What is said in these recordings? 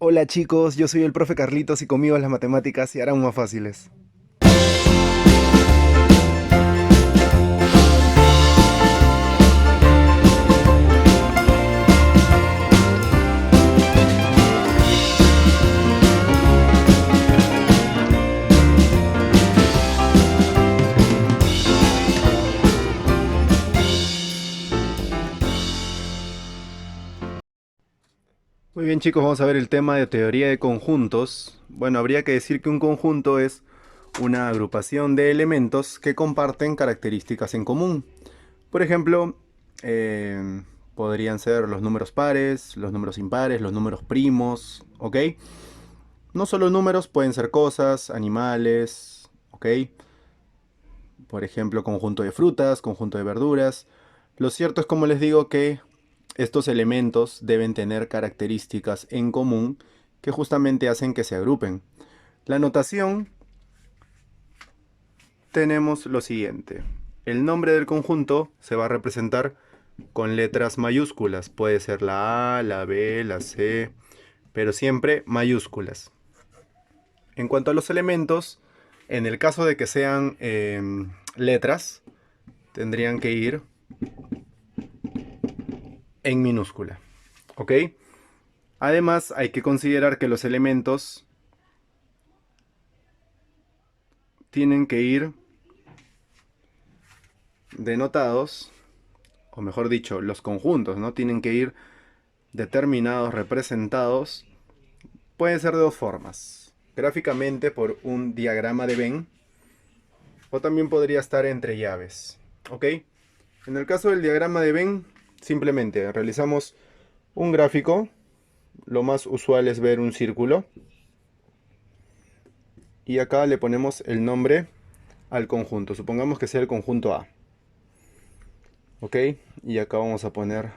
Hola chicos, yo soy el profe Carlitos y conmigo las matemáticas se harán más fáciles. Muy bien chicos, vamos a ver el tema de teoría de conjuntos. Bueno, habría que decir que un conjunto es una agrupación de elementos que comparten características en común. Por ejemplo, podrían ser los números pares, los números impares, los números primos, ¿ok? No solo números, pueden ser cosas, animales, ¿ok? Por ejemplo, conjunto de frutas, conjunto de verduras. Lo cierto es, como les digo, que estos elementos deben tener características en común que justamente hacen que se agrupen. La notación, tenemos lo siguiente. El nombre del conjunto se va a representar con letras mayúsculas. Puede ser la A, la B, la C, pero siempre mayúsculas. En cuanto a los elementos, en el caso de que sean letras, tendrían que ir en minúscula. ¿Ok? Además, hay que considerar que los elementos tienen que ir denotados, o mejor dicho, los conjuntos, ¿no? Tienen que ir determinados, representados. Pueden ser de dos formas. Gráficamente por un diagrama de Venn, o también podría estar entre llaves. ¿Ok? En el caso del diagrama de Venn, simplemente realizamos un gráfico. Lo más usual es ver un círculo. Y acá le ponemos el nombre al conjunto. Supongamos que sea el conjunto A. ¿Ok? Y acá vamos a poner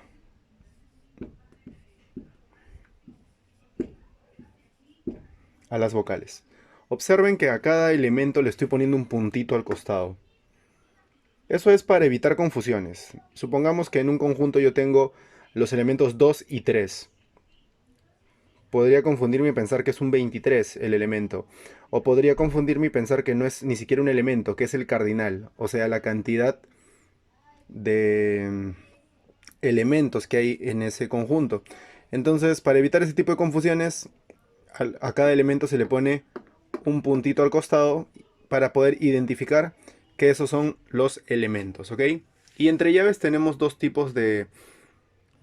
a las vocales. Observen que a cada elemento le estoy poniendo un puntito al costado. Eso es para evitar confusiones. Supongamos que en un conjunto yo tengo los elementos 2 y 3. Podría confundirme y pensar que es un 23 el elemento. O podría confundirme y pensar que no es ni siquiera un elemento, que es el cardinal. O sea, la cantidad de elementos que hay en ese conjunto. Entonces, para evitar ese tipo de confusiones, a cada elemento se le pone un puntito al costado para poder identificar que esos son los elementos, ¿ok? Y entre llaves tenemos dos tipos de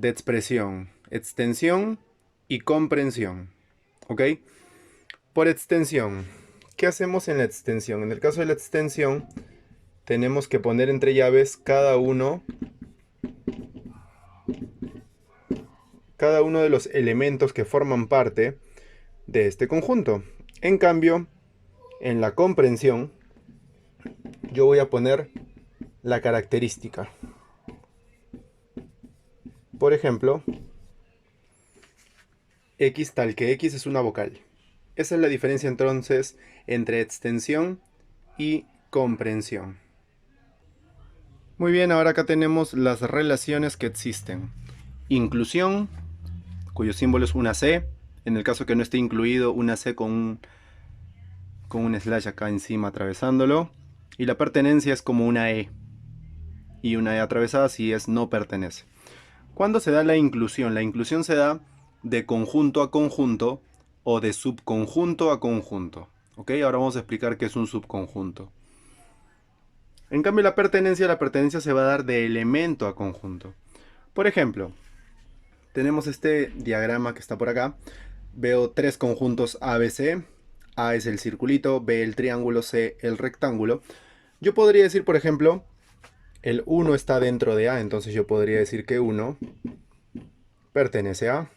expresión: extensión y comprensión, ¿ok? Por extensión, ¿qué hacemos en la extensión? En el caso de la extensión, tenemos que poner entre llaves cada uno de los elementos que forman parte de este conjunto. En cambio, en la comprensión, yo voy a poner la característica. Por ejemplo, X tal que X es una vocal. Esa es la diferencia entonces entre extensión y comprensión. Muy bien, ahora acá tenemos las relaciones que existen. Inclusión, cuyo símbolo es una C. En el caso que no esté incluido, una C con un slash acá encima atravesándolo. Y la pertenencia es como una E. Y una E atravesada si es no pertenece. ¿Cuándo se da la inclusión? La inclusión se da de conjunto a conjunto o de subconjunto a conjunto. ¿Ok? Ahora vamos a explicar qué es un subconjunto. En cambio, la pertenencia se va a dar de elemento a conjunto. Por ejemplo, tenemos este diagrama que está por acá. Veo tres conjuntos ABC. A es el circulito, B el triángulo, C el rectángulo. Yo podría decir, por ejemplo, el 1 está dentro de A, entonces yo podría decir que 1 pertenece a A.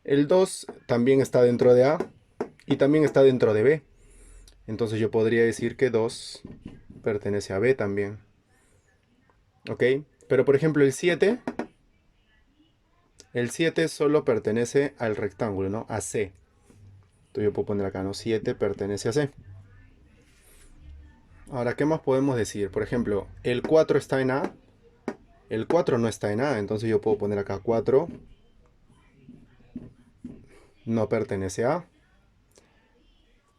El 2 también está dentro de A y también está dentro de B. Entonces yo podría decir que 2 pertenece a B también. ¿Ok? Pero por ejemplo el siete solo pertenece al rectángulo, ¿no? A C. Entonces yo puedo poner acá, ¿no? 7 pertenece a C. Ahora, ¿qué más podemos decir? Por ejemplo, el 4 está en A. El 4 no está en A, entonces yo puedo poner acá 4 no pertenece a A.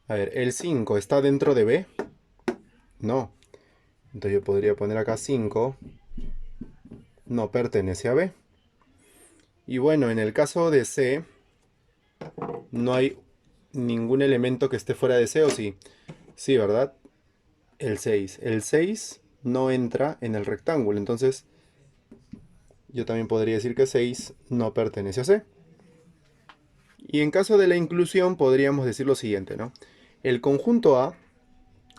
A ver, ¿el 5 está dentro de B? No. Entonces yo podría poner acá 5 no pertenece a B. Y bueno, en el caso de C, no hay ningún elemento que esté fuera de C, ¿o sí? Sí, ¿verdad? El 6. El 6 no entra en el rectángulo, entonces yo también podría decir que 6 no pertenece a C. Y en caso de la inclusión podríamos decir lo siguiente, ¿no? El conjunto A,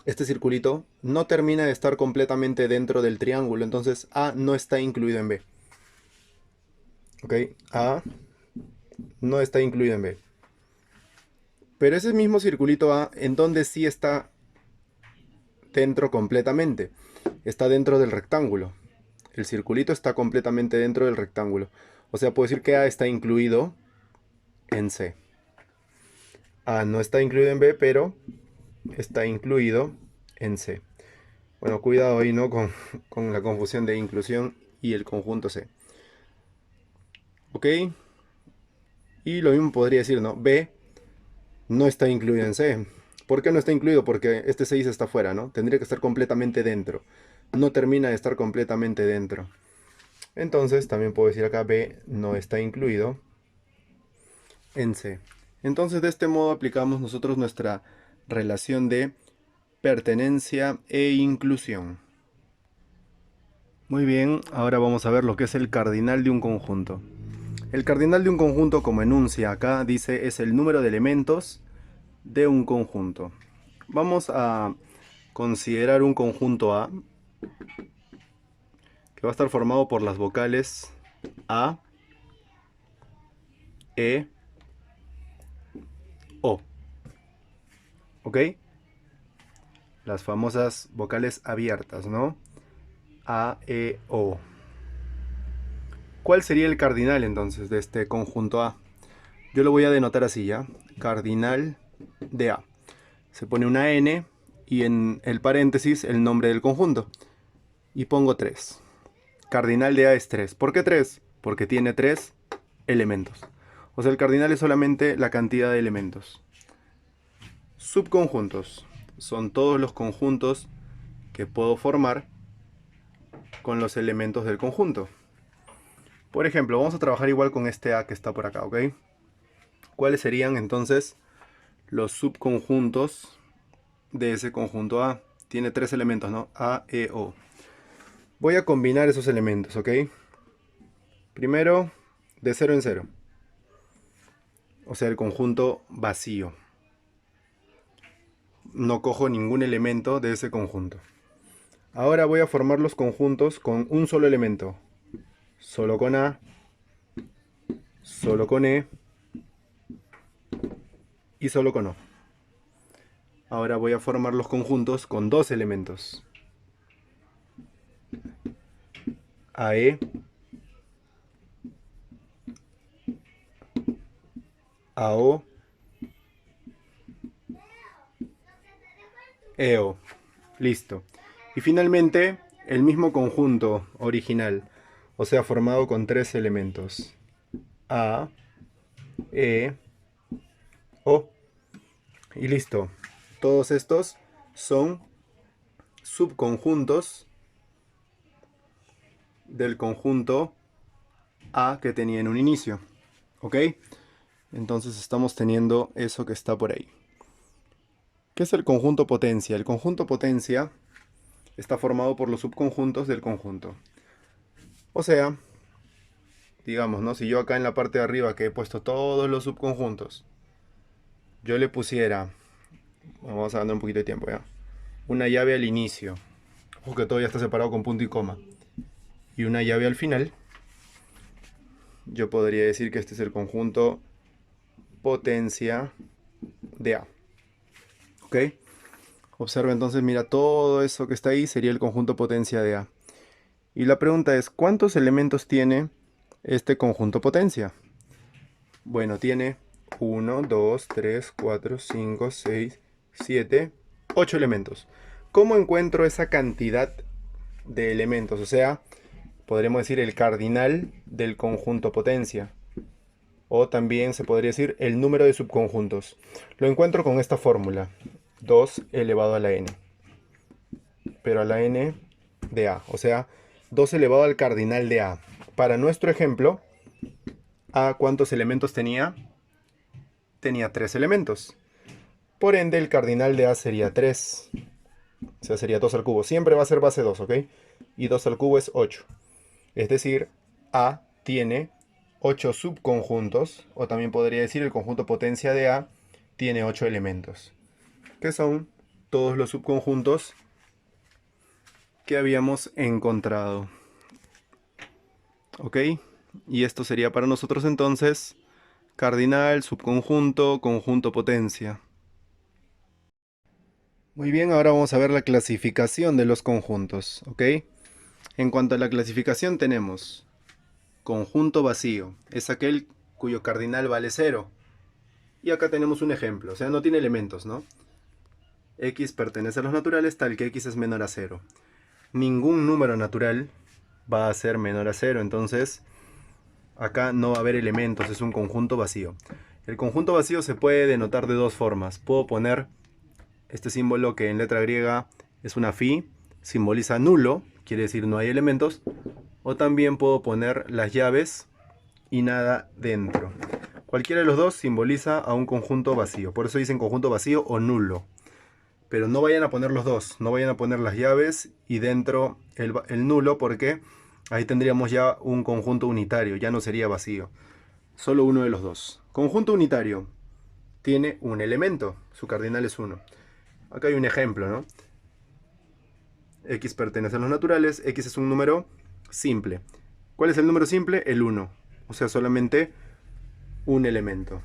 este circulito, no termina de estar completamente dentro del triángulo, entonces A no está incluido en B. ¿Ok? A no está incluido en B. Pero ese mismo circulito A, ¿en dónde sí está dentro completamente? Está dentro del rectángulo. El circulito está completamente dentro del rectángulo. O sea, puedo decir que A está incluido en C. A no está incluido en B, pero está incluido en C. Bueno, cuidado ahí, ¿no? Con la confusión de inclusión y el conjunto C. ¿Ok? Y lo mismo podría decir, ¿no? B no está incluido en C. ¿Por qué no está incluido? Porque este 6 está fuera, ¿no? Tendría que estar completamente dentro. No termina de estar completamente dentro. Entonces, también puedo decir acá B no está incluido en C. Entonces, de este modo aplicamos nosotros nuestra relación de pertenencia e inclusión. Muy bien, ahora vamos a ver lo que es el cardinal de un conjunto. El cardinal de un conjunto, como enuncia acá, dice es el número de elementos de un conjunto. Vamos a considerar un conjunto A que va a estar formado por las vocales A, E, O. ¿Ok? Las famosas vocales abiertas, ¿no? A, E, O. ¿Cuál sería el cardinal entonces de este conjunto A? Yo lo voy a denotar así ya. Cardinal de A. Se pone una N y en el paréntesis el nombre del conjunto. Y pongo 3. Cardinal de A es 3. ¿Por qué 3? Porque tiene 3 elementos. O sea, el cardinal es solamente la cantidad de elementos. Subconjuntos. Son todos los conjuntos que puedo formar con los elementos del conjunto. Por ejemplo, vamos a trabajar igual con este A que está por acá, ¿ok? ¿Cuáles serían entonces los subconjuntos de ese conjunto A? Tiene 3 elementos, ¿no? A, E, O. Voy a combinar esos elementos, ¿ok? Primero, de 0 en 0. O sea, el conjunto vacío. No cojo ningún elemento de ese conjunto. Ahora voy a formar los conjuntos con un solo elemento. Solo con A, solo con E y solo con O. Ahora voy a formar los conjuntos con 2 elementos. AE, AO, EO. Listo. Y finalmente, el mismo conjunto original, o sea, formado con 3 elementos. A, E, O. Y listo. Todos estos son subconjuntos del conjunto A que tenía en un inicio. ¿Ok? Entonces estamos teniendo eso que está por ahí. ¿Qué es el conjunto potencia? El conjunto potencia está formado por los subconjuntos del conjunto. O sea, digamos, ¿no? Si yo acá en la parte de arriba que he puesto todos los subconjuntos, yo le pusiera, vamos a dar un poquito de tiempo, ¿ya? Una llave al inicio. Ojo que todo ya está separado con punto y coma. Y una llave al final. Yo podría decir que este es el conjunto potencia de A. ¿Ok? Observa entonces, mira, todo eso que está ahí sería el conjunto potencia de A. Y la pregunta es, ¿cuántos elementos tiene este conjunto potencia? Bueno, tiene 1, 2, 3, 4, 5, 6, 7, 8 elementos. ¿Cómo encuentro esa cantidad de elementos? O sea, podremos decir el cardinal del conjunto potencia. o también se podría decir el número de subconjuntos. Lo encuentro con esta fórmula, 2 elevado a la n, pero a la n de a, o sea, 2 elevado al cardinal de a. Para nuestro ejemplo, ¿a cuántos elementos tenía? Tenía 3 elementos. Por ende, el cardinal de a sería 3. O sea, sería 2 al cubo. Siempre va a ser base 2, ¿ok? Y 2 al cubo es 8. Es decir, a tiene 8 subconjuntos, o también podría decir el conjunto potencia de a tiene 8 elementos, que son todos los subconjuntos que habíamos encontrado. ¿Ok? Y esto sería para nosotros entonces cardinal, subconjunto, conjunto potencia. Muy bien, ahora vamos a ver la clasificación de los conjuntos. ¿Ok? En cuanto a la clasificación tenemos conjunto vacío, es aquel cuyo cardinal vale 0. Y acá tenemos un ejemplo, o sea, no tiene elementos, ¿no? X pertenece a los naturales tal que X es menor a 0. Ningún número natural va a ser menor a 0, entonces acá no va a haber elementos, es un conjunto vacío. El conjunto vacío se puede denotar de dos formas. Puedo poner este símbolo que en letra griega es una phi, simboliza nulo, quiere decir no hay elementos. O también puedo poner las llaves y nada dentro. Cualquiera de los dos simboliza a un conjunto vacío. Por eso dicen conjunto vacío o nulo. Pero no vayan a poner los dos. No vayan a poner las llaves y dentro el nulo, porque ahí tendríamos ya un conjunto unitario. Ya no sería vacío. Solo uno de los dos. Conjunto unitario tiene un elemento. Su cardinal es 1. Acá hay un ejemplo, ¿no? X pertenece a los naturales. X es un número simple. ¿Cuál es el número simple? El 1. O sea, solamente un elemento.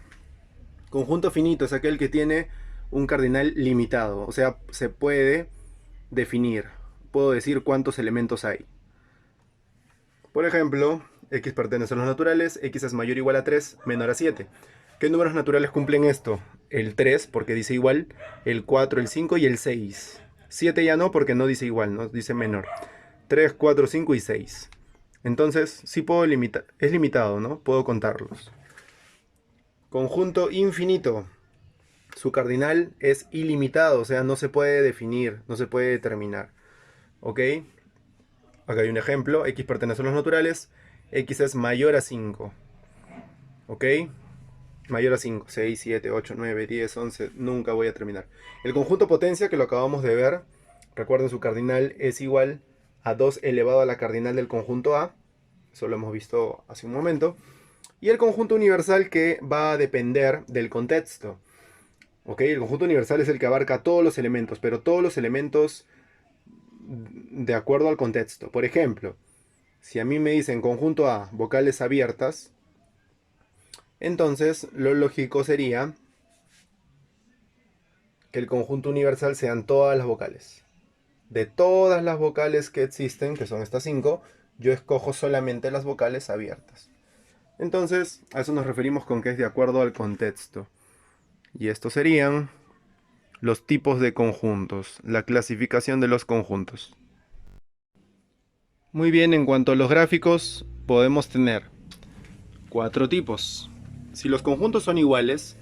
Conjunto finito es aquel que tiene un cardinal limitado. O sea, se puede definir. Puedo decir cuántos elementos hay. Por ejemplo, X pertenece a los naturales. X es mayor o igual a 3, menor a 7. ¿Qué números naturales cumplen esto? El 3, porque dice igual. El 4, el 5 y el 6. 7 ya no, porque no dice igual, no dice menor. 3, 4, 5 y 6. Entonces, sí puedo limitar. Es limitado, ¿no? Puedo contarlos. Conjunto infinito. Su cardinal es ilimitado, o sea, no se puede definir, no se puede determinar. ¿Ok? Acá hay un ejemplo. X pertenece a los naturales. X es mayor a 5. ¿Ok? Mayor a 5. 6, 7, 8, 9, 10, 11. Nunca voy a terminar. El conjunto potencia, que lo acabamos de ver, recuerden, su cardinal es igual a 2 elevado a la cardinal del conjunto A. Eso lo hemos visto hace un momento. Y el conjunto universal, que va a depender del contexto. ¿Ok? El conjunto universal es el que abarca todos los elementos, pero todos los elementos de acuerdo al contexto. Por ejemplo, si a mí me dicen conjunto A, vocales abiertas, entonces lo lógico sería que el conjunto universal sean todas las vocales. De todas las vocales que existen, que son estas 5, yo escojo solamente las vocales abiertas. Entonces, a eso nos referimos con que es de acuerdo al contexto. Y estos serían los tipos de conjuntos, la clasificación de los conjuntos. Muy bien, en cuanto a los gráficos, podemos tener 4 tipos. Si los conjuntos son iguales,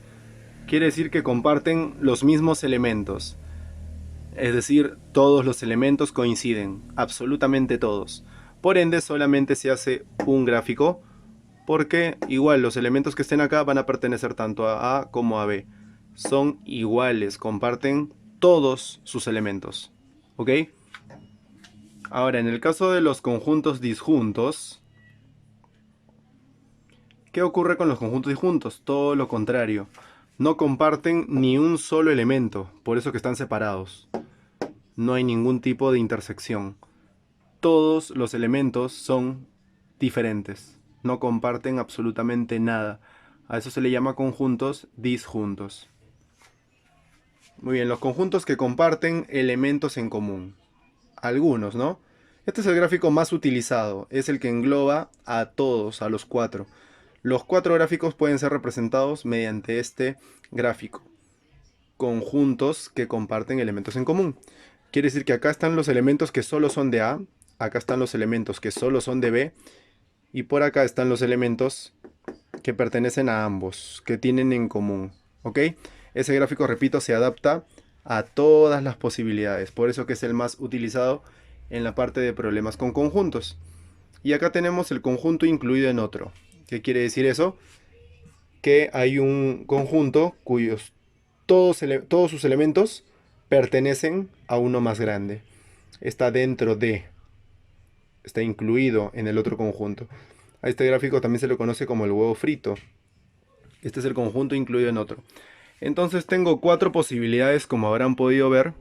quiere decir que comparten los mismos elementos. Es decir, todos los elementos coinciden, absolutamente todos. Por ende, solamente se hace un gráfico, porque igual los elementos que estén acá van a pertenecer tanto a A como a B. Son iguales, comparten todos sus elementos. ¿Ok? Ahora, en el caso de los conjuntos disjuntos, ¿qué ocurre con los conjuntos disjuntos? Todo lo contrario. No comparten ni un solo elemento, por eso que están separados. No hay ningún tipo de intersección. Todos los elementos son diferentes. No comparten absolutamente nada. A eso se le llama conjuntos disjuntos. Muy bien, los conjuntos que comparten elementos en común. Algunos, ¿no? Este es el gráfico más utilizado. Es el que engloba a todos, a los 4. Los 4 gráficos pueden ser representados mediante este gráfico. Conjuntos que comparten elementos en común. Quiere decir que acá están los elementos que solo son de A, acá están los elementos que solo son de B, y por acá están los elementos que pertenecen a ambos, que tienen en común, ¿ok? Ese gráfico, repito, se adapta a todas las posibilidades, por eso que es el más utilizado en la parte de problemas con conjuntos. Y acá tenemos el conjunto incluido en otro. ¿Qué quiere decir eso? Que hay un conjunto cuyos todos sus elementos pertenecen a uno más grande. Está dentro de, está incluido en el otro conjunto. A este gráfico también se lo conoce como el huevo frito. Este es el conjunto incluido en otro. Entonces tengo 4 posibilidades, como habrán podido ver.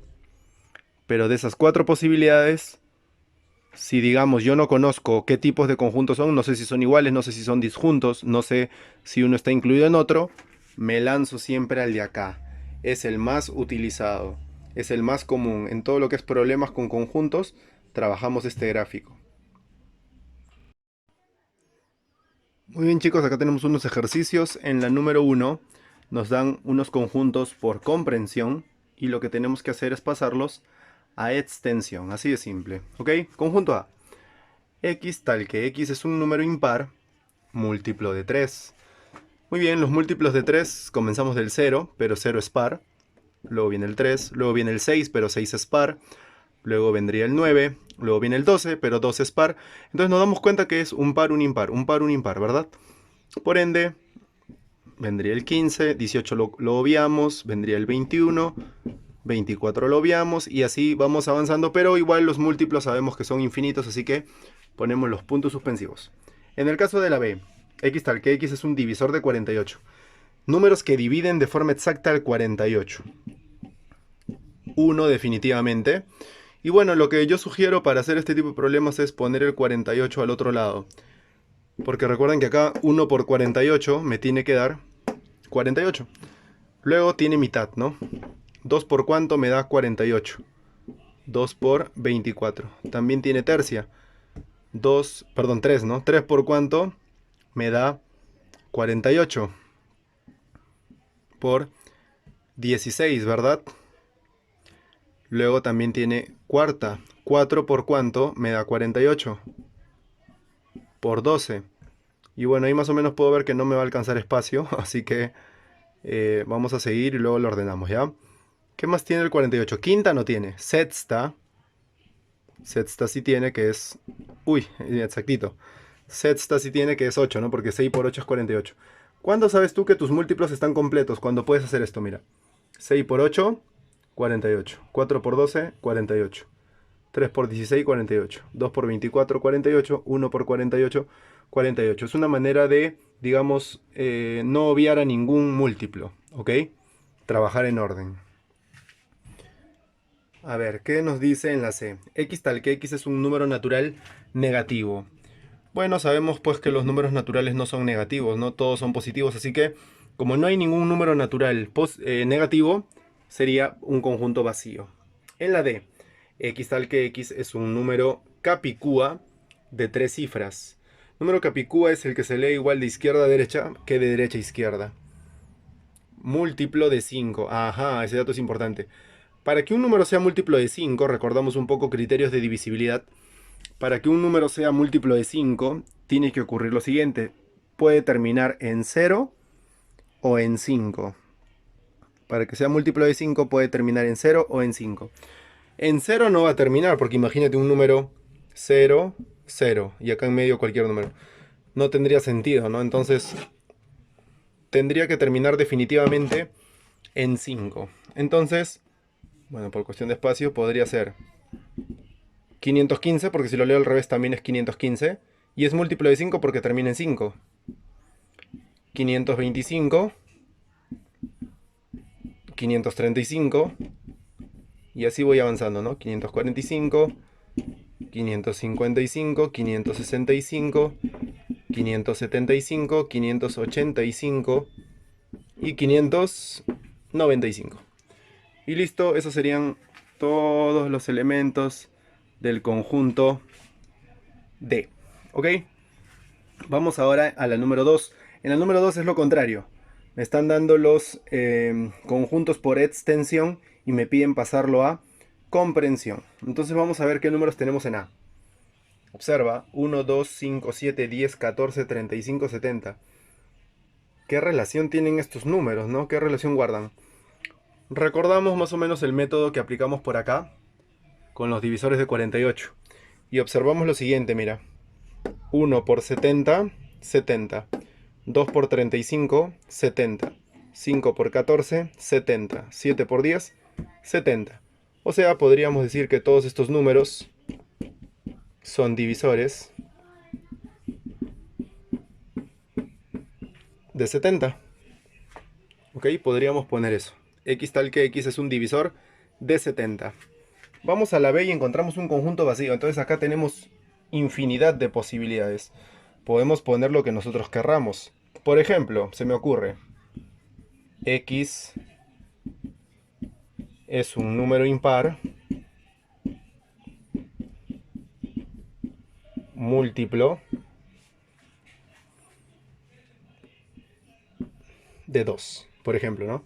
Pero de esas 4 posibilidades, si digamos yo no conozco qué tipos de conjuntos son, no sé si son iguales, no sé si son disjuntos, no sé si uno está incluido en otro, me lanzo siempre al de acá. Es el más utilizado, es el más común. En todo lo que es problemas con conjuntos, trabajamos este gráfico. Muy bien chicos, acá tenemos unos ejercicios. En la número 1 nos dan unos conjuntos por comprensión y lo que tenemos que hacer es pasarlos a extensión, así de simple. ¿Ok? Conjunto A. X tal que X es un número impar, múltiplo de 3. Muy bien, los múltiplos de 3 comenzamos del 0, pero 0 es par. Luego viene el 3, luego viene el 6, pero 6 es par. Luego vendría el 9, luego viene el 12, pero 12 es par. Entonces nos damos cuenta que es un par, un impar, un par, un impar, ¿verdad? Por ende, vendría el 15, 18 lo obviamos, vendría el 21, 24 lo obviamos y así vamos avanzando, pero igual los múltiplos sabemos que son infinitos, así que ponemos los puntos suspensivos. En el caso de la B, X tal que X es un divisor de 48. Números que dividen de forma exacta el 48. 1 definitivamente. Y bueno, lo que yo sugiero para hacer este tipo de problemas es poner el 48 al otro lado. Porque recuerden que acá 1 por 48 me tiene que dar 48. Luego tiene mitad, ¿no? 2 por cuánto me da 48. 2 por 24. También tiene tercia. 3, ¿no? 3 por cuánto me da 48 por 16, ¿verdad? Luego también tiene cuarta. 4 por cuánto me da 48 por 12. Y bueno, ahí más o menos puedo ver que no me va a alcanzar espacio, así que vamos a seguir y luego lo ordenamos, ¿ya? ¿Qué más tiene el 48? Quinta no tiene. Sexta. Sexta sí tiene, que es... Uy, exactito. Sexta sí tiene, que es 8, ¿no? Porque 6 por 8 es 48. ¿Cuándo sabes tú que tus múltiplos están completos? Cuando puedes hacer esto, mira. 6 por 8, 48. 4 por 12, 48. 3 por 16, 48. 2 por 24, 48. 1 por 48, 48. Es una manera de, digamos, no obviar a ningún múltiplo, ¿ok? Trabajar en orden. A ver, ¿qué nos dice en la C? X tal que X es un número natural negativo. Bueno, sabemos pues que los números naturales no son negativos, no todos son positivos, así que como no hay ningún número natural negativo, sería un conjunto vacío. En la D, X tal que X es un número capicúa de 3 cifras. Número capicúa es el que se lee igual de izquierda a derecha que de derecha a izquierda. Múltiplo de 5. Ajá, ese dato es importante. Para que un número sea múltiplo de 5, recordamos un poco criterios de divisibilidad. Para que un número sea múltiplo de 5, tiene que ocurrir lo siguiente. Puede terminar en 0 o en 5. Para que sea múltiplo de 5 puede terminar en 0 o en 5. En 0 no va a terminar, porque imagínate un número 0, 0, y acá en medio cualquier número. No tendría sentido, ¿no? Entonces tendría que terminar definitivamente en 5. Entonces, bueno, por cuestión de espacio podría ser 515, porque si lo leo al revés también es 515. Y es múltiplo de 5 porque termina en 5. 525. 535. Y así voy avanzando, ¿no? 545. 555. 565. 575. 585. Y 595. Y listo, esos serían todos los elementos del conjunto D. ¿Ok? Vamos ahora a la número 2. En la número 2 es lo contrario. Me están dando los conjuntos por extensión y me piden pasarlo a comprensión. Entonces vamos a ver qué números tenemos en A. Observa, 1, 2, 5, 7, 10, 14, 35, 70. ¿Qué relación tienen estos números, no? ¿Qué relación guardan? Recordamos más o menos el método que aplicamos por acá con los divisores de 48. Y observamos lo siguiente, mira. 1 por 70, 70. 2 por 35, 70. 5 por 14, 70. 7 por 10, 70. O sea, podríamos decir que todos estos números son divisores de 70. Ok, podríamos poner eso. X tal que X es un divisor de 70. Vamos a la B y encontramos un conjunto vacío. Entonces acá tenemos infinidad de posibilidades. Podemos poner lo que nosotros querramos. Por ejemplo, se me ocurre, X es un número impar múltiplo de 2. Por ejemplo, ¿no?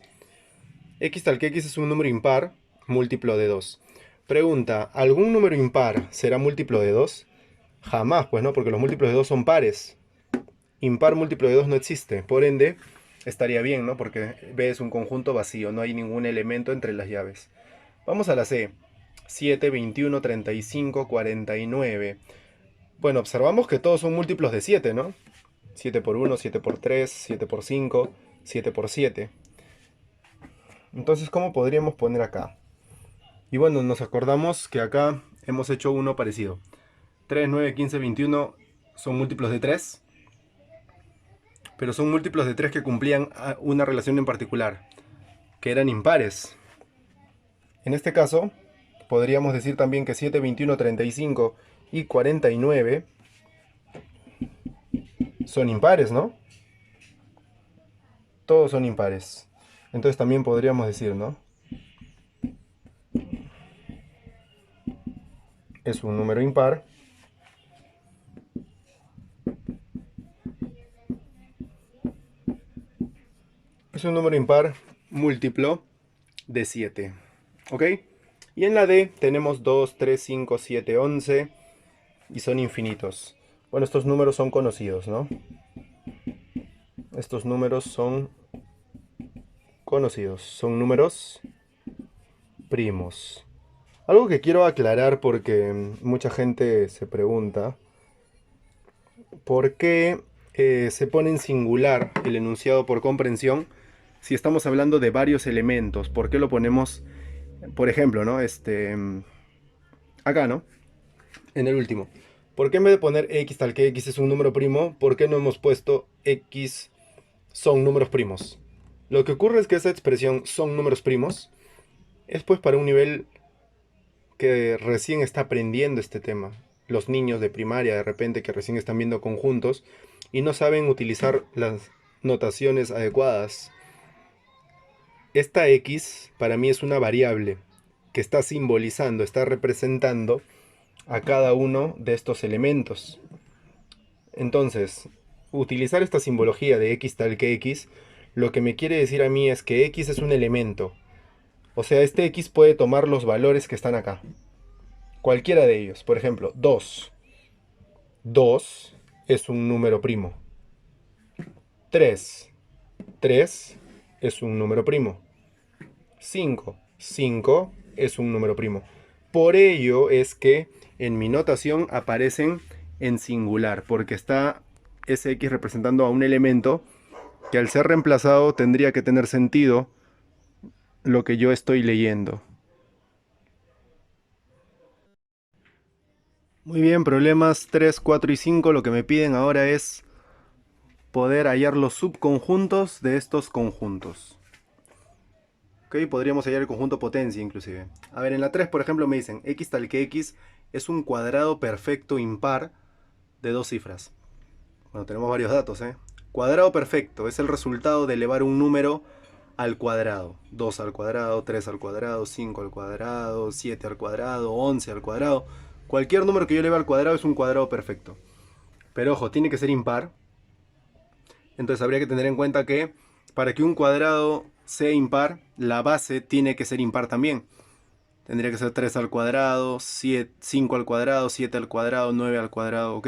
X tal que X es un número impar múltiplo de 2. Pregunta, ¿algún número impar será múltiplo de 2? Jamás, pues no, porque los múltiplos de 2 son pares. Impar múltiplo de 2 no existe, por ende estaría bien, ¿no? Porque B es un conjunto vacío, no hay ningún elemento entre las llaves. Vamos a la C. 7, 21, 35, 49. Bueno, observamos que todos son múltiplos de 7, ¿no? 7 por 1, 7 por 3, 7 por 5, 7 por 7. Entonces, ¿cómo podríamos poner acá? Y bueno, nos acordamos que acá hemos hecho uno parecido. 3, 9, 15, 21 son múltiplos de 3. Pero son múltiplos de 3 que cumplían una relación en particular, que eran impares. En este caso, podríamos decir también que 7, 21, 35 y 49 son impares, ¿no? Todos son impares. Entonces también podríamos decir, ¿no? Es un número impar. Es un número impar múltiplo de 7. ¿Ok? Y en la D tenemos 2, 3, 5, 7, 11 y son infinitos. Bueno, estos números son conocidos, ¿no? Estos números son conocidos. Son números primos. Algo que quiero aclarar porque mucha gente se pregunta por qué se pone en singular el enunciado por comprensión si estamos hablando de varios elementos. ¿Por qué lo ponemos, por ejemplo, ¿no? Acá, ¿no? En el último. ¿Por qué en vez de poner X tal que X es un número primo, por qué no hemos puesto X son números primos? Lo que ocurre es que esa expresión son números primos es pues para un nivel que recién está aprendiendo este tema. Los niños de primaria de repente que recién están viendo conjuntos y no saben utilizar las notaciones adecuadas. Esta X para mí es una variable que está simbolizando, está representando a cada uno de estos elementos. Entonces, utilizar esta simbología de X tal que X, lo que me quiere decir a mí es que X es un elemento. O sea, este X puede tomar los valores que están acá. Cualquiera de ellos. Por ejemplo, 2. 2 es un número primo. 3. 3 es un número primo. 5. 5 es un número primo. Por ello es que en mi notación aparecen en singular, porque está ese X representando a un elemento que al ser reemplazado tendría que tener sentido lo que yo estoy leyendo. Muy bien, problemas 3, 4 y 5. Lo que me piden ahora es poder hallar los subconjuntos de estos conjuntos. Ok, podríamos hallar el conjunto potencia inclusive. A ver, en la 3, por ejemplo, me dicen X tal que X es un cuadrado perfecto impar de dos cifras. Bueno, tenemos varios datos, ¿eh? Cuadrado perfecto es el resultado de elevar un número al cuadrado. 2 al cuadrado, 3 al cuadrado, 5 al cuadrado, 7 al cuadrado, 11 al cuadrado. Cualquier número que yo eleve al cuadrado es un cuadrado perfecto. Pero ojo, tiene que ser impar. Entonces habría que tener en cuenta que para que un cuadrado sea impar, la base tiene que ser impar también. Tendría que ser 3 al cuadrado, 5 al cuadrado, 7 al cuadrado, 9 al cuadrado, ¿ok?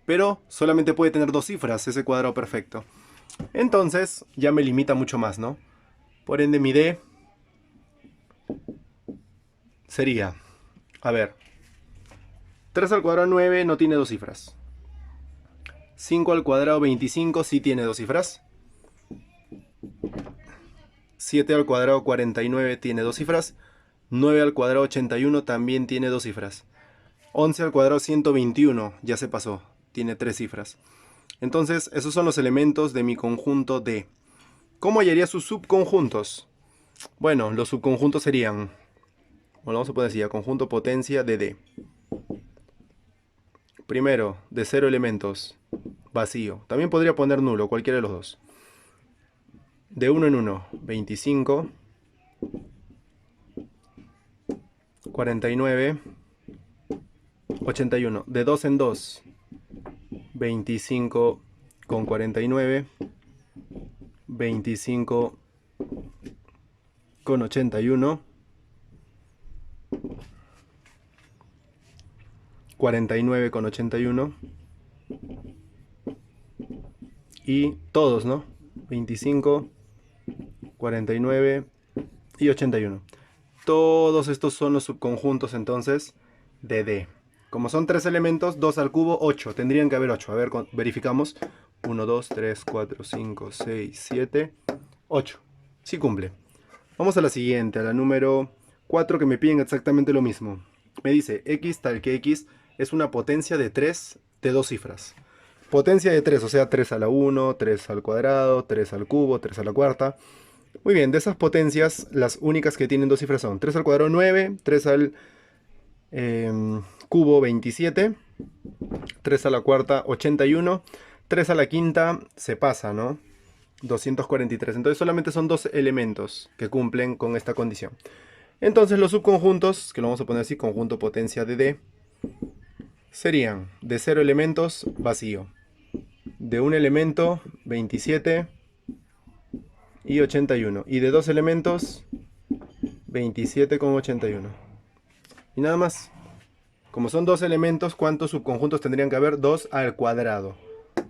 Pero solamente puede tener dos cifras ese cuadrado perfecto. Entonces ya me limita mucho más, ¿no? Por ende mi D sería, a ver, 3 al cuadrado 9 no tiene dos cifras. 5 al cuadrado 25 sí tiene dos cifras. 7 al cuadrado 49 tiene dos cifras. 9 al cuadrado 81 también tiene dos cifras. 11 al cuadrado 121 ya se pasó, tiene tres cifras. Entonces, esos son los elementos de mi conjunto D. ¿Cómo hallaría sus subconjuntos? Bueno, los subconjuntos serían, bueno, vamos a poner así, a conjunto potencia de D. Primero, de 0 elementos, vacío. También podría poner nulo, cualquiera de los dos. De 1 en 1, 25, 49, 81. De 2 en 2, 25 con 49, 25 con 81, 49 con 81 y todos, ¿no? 25, 49 y 81. Todos estos son los subconjuntos entonces de D. Como son tres elementos, 2 al cubo, 8. Tendrían que haber 8. A ver, verificamos. 1, 2, 3, 4, 5, 6, 7, 8. Sí cumple. Vamos a la siguiente, a la número 4, que me piden exactamente lo mismo. Me dice x tal que x es una potencia de 3 de dos cifras. Potencia de 3, o sea, 3 a la 1, 3 al cuadrado, 3 al cubo, 3 a la cuarta. Muy bien, de esas potencias, las únicas que tienen dos cifras son 3 al cuadrado 9, 3 al cubo 27, 3 a la cuarta 81, 3 a la quinta se pasa, ¿no? 243. Entonces solamente son dos elementos que cumplen con esta condición. Entonces los subconjuntos, que lo vamos a poner así, conjunto potencia de D, serían de 0 elementos, vacío. De un elemento, 27 y 81. Y de dos elementos, 27 con 81. Y nada más. Como son dos elementos, ¿cuántos subconjuntos tendrían que haber? 2 al cuadrado.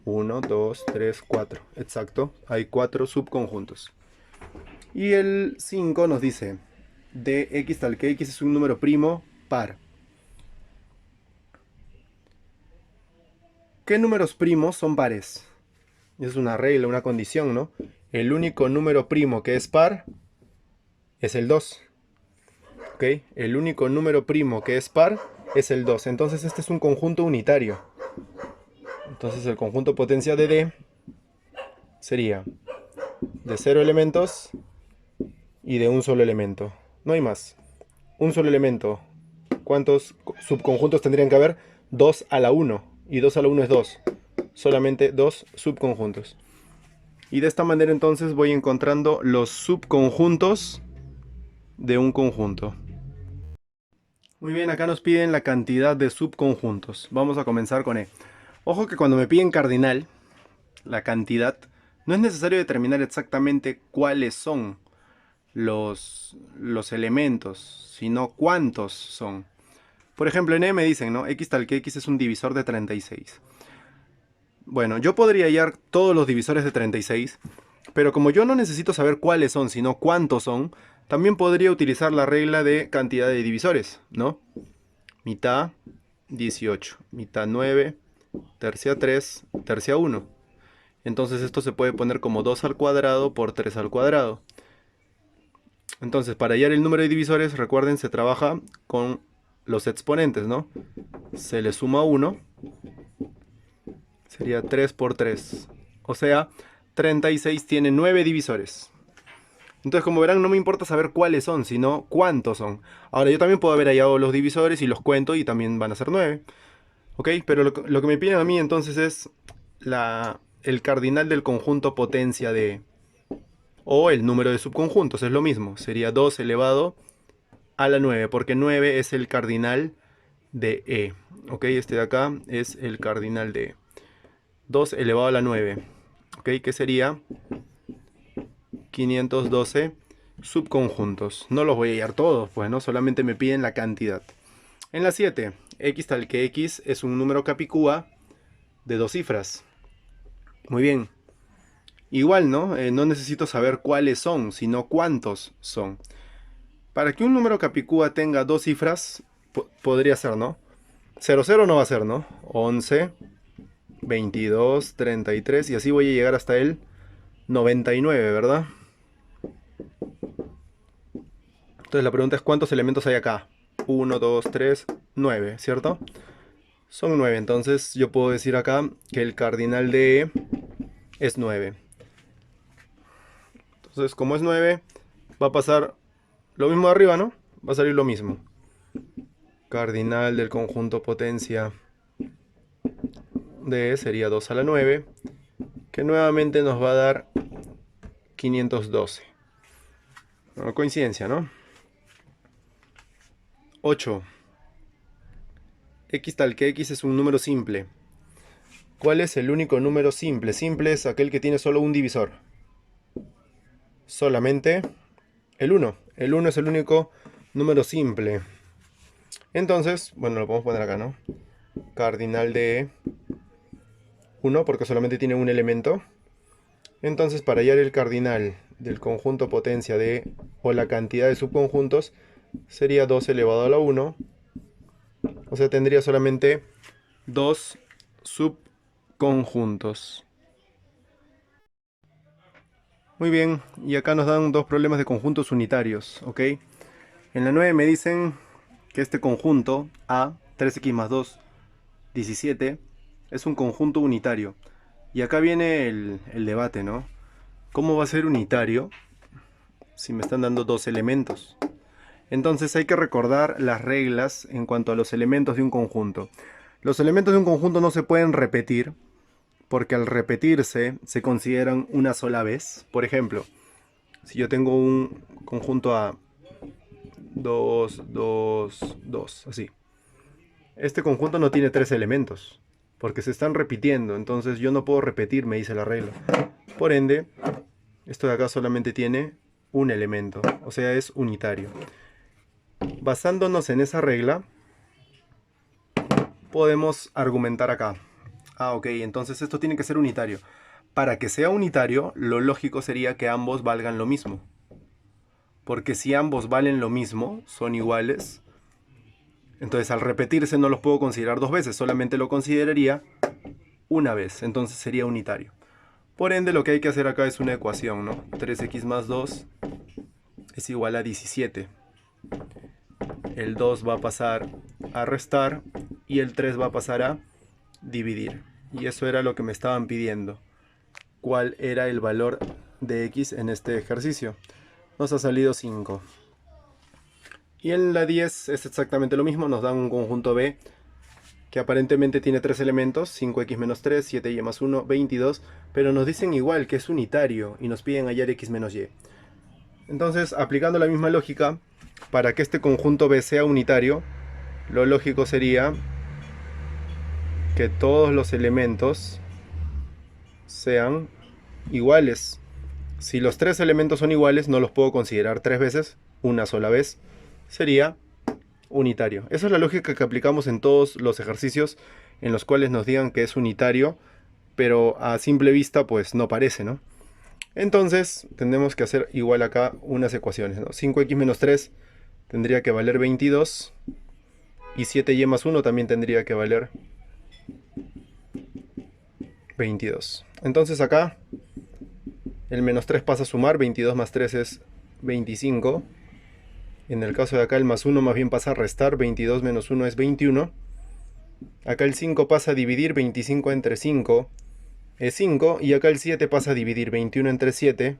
1, 2, 3, 4. Exacto, hay 4 subconjuntos. Y el 5 nos dice, de x tal que x es un número primo par. ¿Qué números primos son pares? Es una regla, una condición, ¿no? El único número primo que es par es el 2. ¿Ok? El único número primo que es par es el 2. Entonces este es un conjunto unitario. Entonces el conjunto potencia de D sería de 0 elementos y de un solo elemento. No hay más. Un solo elemento. ¿Cuántos subconjuntos tendrían que haber? 2 a la 1. Y 2 a la 1 es 2. Solamente dos subconjuntos. Y de esta manera entonces voy encontrando los subconjuntos de un conjunto. Muy bien, acá nos piden la cantidad de subconjuntos. Vamos a comenzar con E. Ojo que cuando me piden cardinal, la cantidad, no es necesario determinar exactamente cuáles son los elementos, sino cuántos son. Por ejemplo, en E me dicen, ¿no? X tal que X es un divisor de 36. Bueno, yo podría hallar todos los divisores de 36, pero como yo no necesito saber cuáles son, sino cuántos son, también podría utilizar la regla de cantidad de divisores, ¿no? Mitad 18, mitad 9, tercia 3, tercia 1. Entonces esto se puede poner como 2 al cuadrado por 3 al cuadrado. Entonces, para hallar el número de divisores, recuerden, se trabaja con los exponentes, ¿no? Se le suma 1. Sería 3 por 3. O sea, 36 tiene 9 divisores. Entonces, como verán, no me importa saber cuáles son, sino cuántos son. Ahora, yo también puedo haber hallado los divisores y los cuento y también van a ser 9. ¿Ok? Pero lo que me piden a mí entonces es el cardinal del conjunto potencia de... O el número de subconjuntos, es lo mismo. Sería 2 elevado a la 9, porque 9 es el cardinal de E. ¿Ok? Este de acá es el cardinal de E. 2 elevado a la 9. ¿Ok? Que sería 512 subconjuntos. No los voy a hallar todos, pues, ¿no? Solamente me piden la cantidad. En la 7, x tal que x es un número capicúa de dos cifras. Muy bien. igual, ¿no? No necesito saber cuáles son, sino cuántos son. Para que un número capicúa tenga dos cifras, podría ser, ¿no? 00 no va a ser, ¿no? 11, 22, 33 y así voy a llegar hasta el 99, ¿verdad? Entonces la pregunta es ¿cuántos elementos hay acá? 1, 2, 3, 9, ¿cierto? Son 9, entonces yo puedo decir acá que el cardinal de E es 9. Entonces como es 9, va a pasar lo mismo de arriba, ¿no? Va a salir lo mismo. Cardinal del conjunto potencia de E sería 2 a la 9, que nuevamente nos va a dar 512. Bueno, coincidencia, ¿no? 8. X tal que X es un número simple. ¿Cuál es el único número simple? Simple es aquel que tiene solo un divisor. Solamente el 1. El 1 es el único número simple. Entonces, bueno, lo podemos poner acá, ¿no? Cardinal de 1 porque solamente tiene un elemento. Entonces, para hallar el cardinal del conjunto potencia de o la cantidad de subconjuntos sería 2 elevado a la 1. O sea, tendría solamente 2 subconjuntos. Muy bien, y acá nos dan dos problemas de conjuntos unitarios, ¿ok? En la 9 me dicen que este conjunto A, 3x más 2, 17, es un conjunto unitario. Y acá viene el debate, ¿no? ¿Cómo va a ser unitario si me están dando dos elementos? Entonces hay que recordar las reglas en cuanto a los elementos de un conjunto. Los elementos de un conjunto no se pueden repetir, porque al repetirse se consideran una sola vez. Por ejemplo, si yo tengo un conjunto A, 2, 2, 2, así. Este conjunto no tiene tres elementos, porque se están repitiendo, entonces yo no puedo repetir, me dice la regla. Por ende, esto de acá solamente tiene un elemento, o sea, es unitario. Basándonos en esa regla, podemos argumentar acá. Ah, ok, entonces esto tiene que ser unitario. Para que sea unitario, lo lógico sería que ambos valgan lo mismo. Porque si ambos valen lo mismo, son iguales, entonces al repetirse no los puedo considerar dos veces, solamente lo consideraría una vez, entonces sería unitario. Por ende lo que hay que hacer acá es una ecuación, ¿no? 3x más 2 es igual a 17. El 2 va a pasar a restar y el 3 va a pasar a dividir. Y eso era lo que me estaban pidiendo. ¿Cuál era el valor de x en este ejercicio? Nos ha salido 5. Y en la 10 es exactamente lo mismo, nos dan un conjunto B que aparentemente tiene tres elementos, 5x menos 3, 7y más 1, 22, pero nos dicen igual que es unitario y nos piden hallar x menos y. Entonces, aplicando la misma lógica, para que este conjunto B sea unitario, lo lógico sería que todos los elementos sean iguales. Si los tres elementos son iguales, no los puedo considerar tres veces, una sola vez. Sería unitario. Esa es la lógica que aplicamos en todos los ejercicios en los cuales nos digan que es unitario, pero a simple vista pues no parece, ¿no? Entonces tendremos que hacer igual acá unas ecuaciones, ¿no? 5x menos 3 tendría que valer 22 y 7y más 1 también tendría que valer 22. Entonces acá el menos 3 pasa a sumar, 22 más 3 es 25. En el caso de acá el más 1 más bien pasa a restar, 22 menos 1 es 21. Acá el 5 pasa a dividir, 25 entre 5 es 5. Y acá el 7 pasa a dividir, 21 entre 7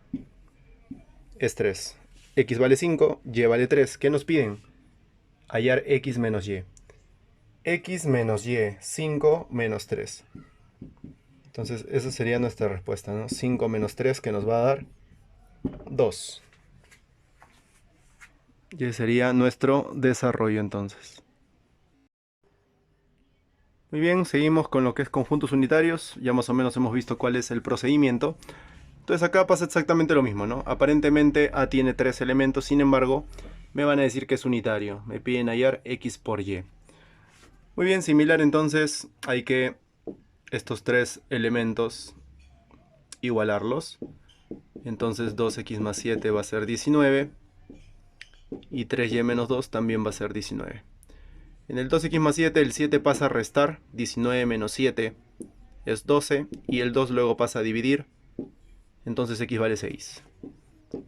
es 3. X vale 5, Y vale 3. ¿Qué nos piden? Hallar X menos Y. X menos Y, 5 menos 3. Entonces esa sería nuestra respuesta, ¿no? 5 menos 3 que nos va a dar 2. Y ese sería nuestro desarrollo entonces. Muy bien, seguimos con lo que es conjuntos unitarios. Ya más o menos hemos visto cuál es el procedimiento. Entonces acá pasa exactamente lo mismo, ¿no? Aparentemente A tiene tres elementos, sin embargo, me van a decir que es unitario. Me piden hallar X por Y. Muy bien, similar entonces, hay que estos tres elementos igualarlos. Entonces 2x más 7 va a ser 19. Y 3y menos 2 también va a ser 19. En el 2x más 7 el 7 pasa a restar. 19 menos 7 es 12. Y el 2 luego pasa a dividir. Entonces x vale 6.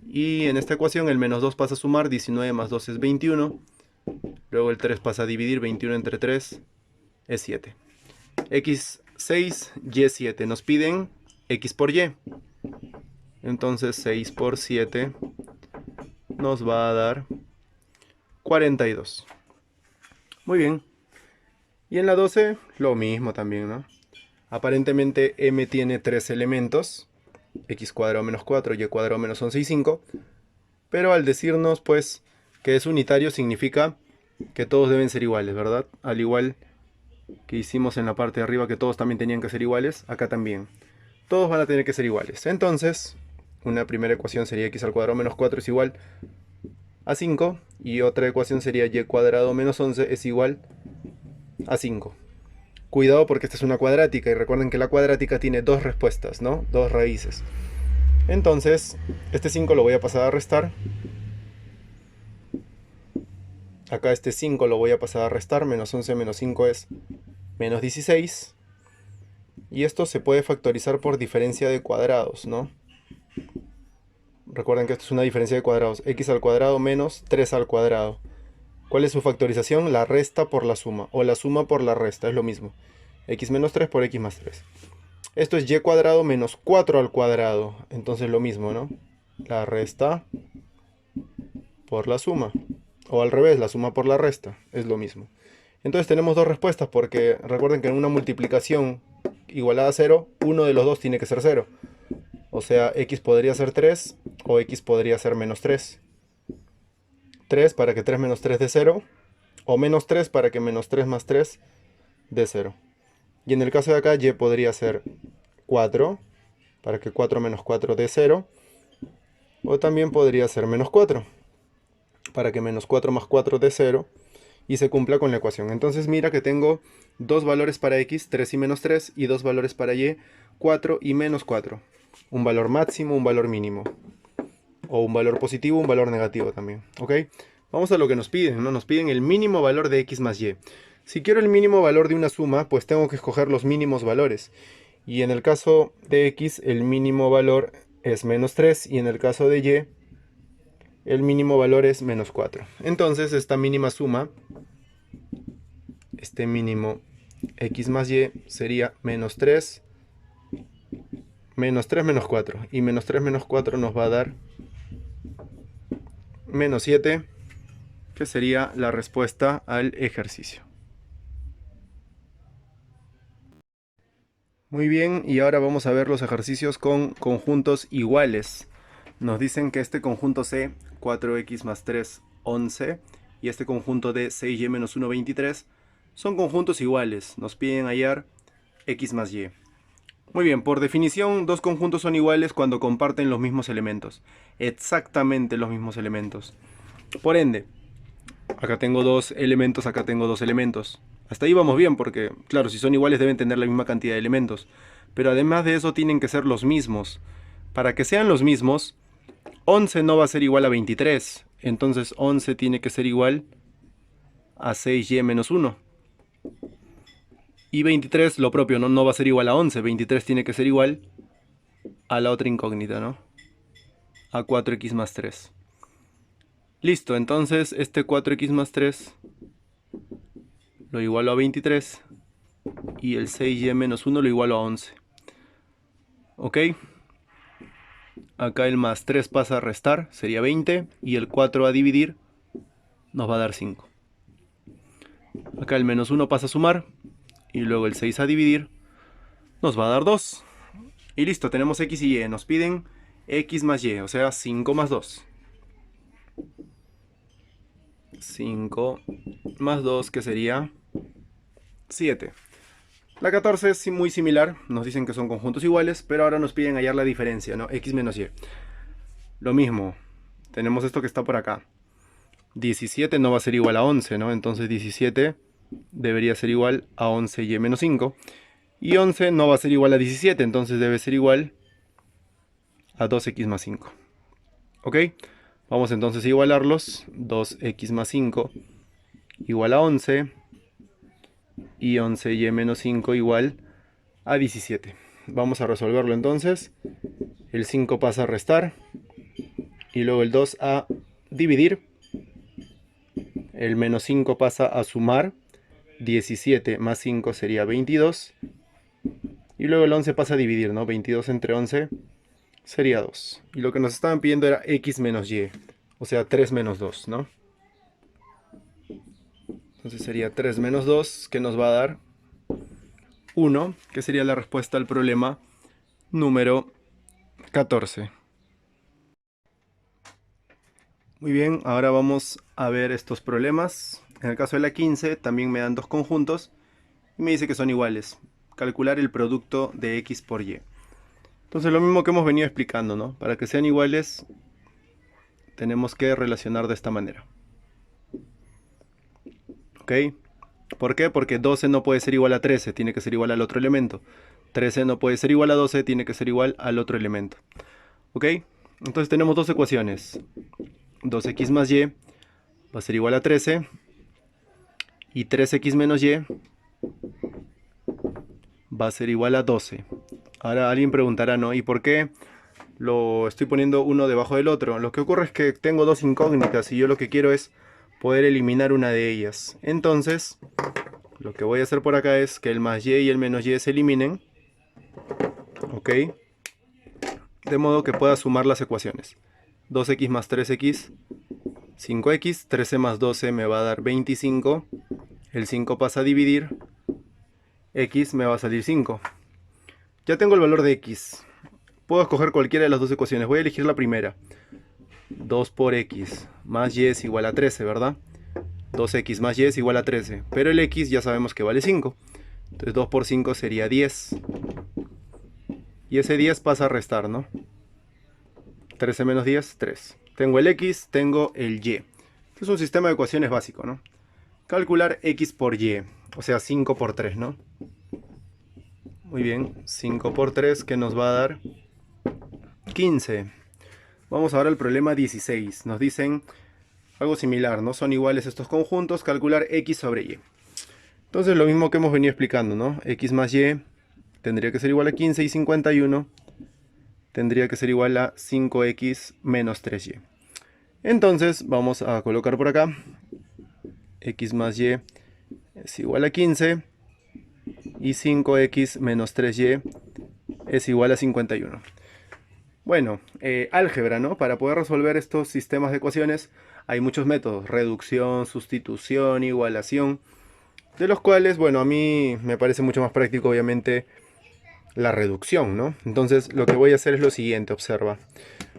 Y en esta ecuación el menos 2 pasa a sumar. 19 más 2 es 21. Luego el 3 pasa a dividir. 21 entre 3 es 7. X 6, y 7. Nos piden x por y. Entonces 6 por 7 nos va a dar 42. Muy bien. Y en la 12 lo mismo también, ¿no? Aparentemente m tiene 3 elementos. X cuadrado menos 4, y cuadrado menos 11 y 5. Pero al decirnos pues que es unitario significa que todos deben ser iguales, ¿verdad? Al igual que hicimos en la parte de arriba que todos también tenían que ser iguales, acá también. Todos van a tener que ser iguales. Entonces, una primera ecuación sería x al cuadrado menos 4 es igual a 5. Y otra ecuación sería y cuadrado menos 11 es igual a 5. Cuidado porque esta es una cuadrática y recuerden que la cuadrática tiene dos respuestas, ¿no? Dos raíces. Entonces, este 5 lo voy a pasar a restar. Acá este 5 lo voy a pasar a restar. Menos 11 menos 5 es menos 16. Y esto se puede factorizar por diferencia de cuadrados, ¿no? Recuerden que esto es una diferencia de cuadrados. X al cuadrado menos 3 al cuadrado. ¿Cuál es su factorización? La resta por la suma. O la suma por la resta, es lo mismo. X menos 3 por X más 3. Esto es y cuadrado menos 4 al cuadrado. Entonces lo mismo, ¿no? La resta por la suma. O al revés, la suma por la resta. Es lo mismo. Entonces tenemos dos respuestas porque recuerden que en una multiplicación igualada a 0, uno de los dos tiene que ser 0. O sea, x podría ser 3 o x podría ser menos 3. 3 para que 3 menos 3 dé 0. O menos 3 para que menos 3 más 3 dé 0. Y en el caso de acá, y podría ser 4 para que 4 menos 4 dé 0. O también podría ser menos 4 para que menos 4 más 4 dé 0. Y se cumpla con la ecuación. Entonces mira que tengo dos valores para x, 3 y menos 3, y dos valores para y, 4 y menos 4. Un valor máximo, un valor mínimo. O un valor positivo, un valor negativo también. ¿Ok? Vamos a lo que nos piden, ¿no? Nos piden el mínimo valor de x más y. Si quiero el mínimo valor de una suma, pues tengo que escoger los mínimos valores. Y en el caso de x, el mínimo valor es menos 3. Y en el caso de y, el mínimo valor es menos 4. Entonces esta mínima suma, este mínimo x más y sería menos 3, menos 3 menos 4. Y menos 3 menos 4 nos va a dar menos 7, que sería la respuesta al ejercicio. Muy bien, y ahora vamos a ver los ejercicios con conjuntos iguales. Nos dicen que este conjunto C, 4x más 3, 11, y este conjunto D, 6y menos 1, 23, son conjuntos iguales. Nos piden hallar x más y. Muy bien, por definición, dos conjuntos son iguales cuando comparten los mismos elementos. Exactamente los mismos elementos. Por ende, acá tengo dos elementos, acá tengo dos elementos. Hasta ahí vamos bien porque, claro, si son iguales deben tener la misma cantidad de elementos. Pero además de eso tienen que ser los mismos. Para que sean los mismos, 11 no va a ser igual a 23. Entonces 11 tiene que ser igual a 6y menos 1. Y 23 lo propio, no va a ser igual a 11. 23 tiene que ser igual a la otra incógnita, ¿no? A 4x más 3. Listo, entonces este 4x más 3 lo igualo a 23. Y el 6y menos 1 lo igualo a 11. ¿Ok? Acá el más 3 pasa a restar, sería 20. Y el 4 a dividir nos va a dar 5. Acá el menos 1 pasa a sumar. Y luego el 6 a dividir nos va a dar 2. Y listo, tenemos x y y. Nos piden x más y, o sea 5 más 2. 5 más 2, que sería 7. La 14 es muy similar, nos dicen que son conjuntos iguales, pero ahora nos piden hallar la diferencia, ¿no? X menos y. Lo mismo, tenemos esto que está por acá. 17 no va a ser igual a 11, ¿no? Entonces 17 debería ser igual a 11y menos 5. Y 11 no va a ser igual a 17, entonces debe ser igual a 2x más 5. ¿Ok? Vamos entonces a igualarlos. 2x más 5 igual a 11. Y 11y menos 5 igual a 17. Vamos a resolverlo entonces. El 5 pasa a restar. Y luego el 2 a dividir. El menos 5 pasa a sumar. 17 más 5 sería 22. Y luego el 11 pasa a dividir, ¿no? 22 entre 11 sería 2. Y lo que nos estaban pidiendo era x menos y. O sea, 3 menos 2, ¿no? Entonces sería 3 menos 2, que nos va a dar 1, que sería la respuesta al problema número 14. Muy bien, ahora vamos a ver estos problemas. En el caso de la 15 también me dan dos conjuntos y me dice que son iguales. Calcular el producto de x por y. Entonces lo mismo que hemos venido explicando, ¿no? Para que sean iguales tenemos que relacionar de esta manera. ¿Ok? ¿Por qué? Porque 12 no puede ser igual a 13, tiene que ser igual al otro elemento. 13 no puede ser igual a 12, tiene que ser igual al otro elemento. ¿Ok? Entonces tenemos dos ecuaciones. 2x más y va a ser igual a 13. Y 3x menos y va a ser igual a 12. Ahora alguien preguntará, ¿no? ¿Y por qué lo estoy poniendo uno debajo del otro? Lo que ocurre es que tengo dos incógnitas y yo lo que quiero es poder eliminar una de ellas. Entonces, lo que voy a hacer por acá es que el más y el menos y se eliminen. ¿Ok? De modo que pueda sumar las ecuaciones. 2x más 3x, 5x. 13 más 12 me va a dar 25. El 5 pasa a dividir. X me va a salir 5. Ya tengo el valor de x. Puedo escoger cualquiera de las dos ecuaciones. Voy a elegir la primera. 2 por x más y es igual a 13, ¿verdad? 2x más y es igual a 13. Pero el x ya sabemos que vale 5. Entonces 2 por 5 sería 10. Y ese 10 pasa a restar, ¿no? 13 menos 10, 3. Tengo el x, tengo el y. Este es un sistema de ecuaciones básico, ¿no? Calcular x por y. O sea, 5 por 3, ¿no? Muy bien, 5 por 3, que nos va a dar 15. Vamos ahora al problema 16. Nos dicen algo similar, ¿no? Son iguales estos conjuntos, calcular x sobre y. Entonces lo mismo que hemos venido explicando, ¿no? X más y tendría que ser igual a 15 y 51 tendría que ser igual a 5x menos 3y. Entonces vamos a colocar por acá x más y es igual a 15 y 5x menos 3y es igual a 51. Bueno, álgebra, ¿no? Para poder resolver estos sistemas de ecuaciones hay muchos métodos: reducción, sustitución, igualación, de los cuales, bueno, a mí me parece mucho más práctico, obviamente, la reducción, ¿no? Entonces lo que voy a hacer es lo siguiente, observa.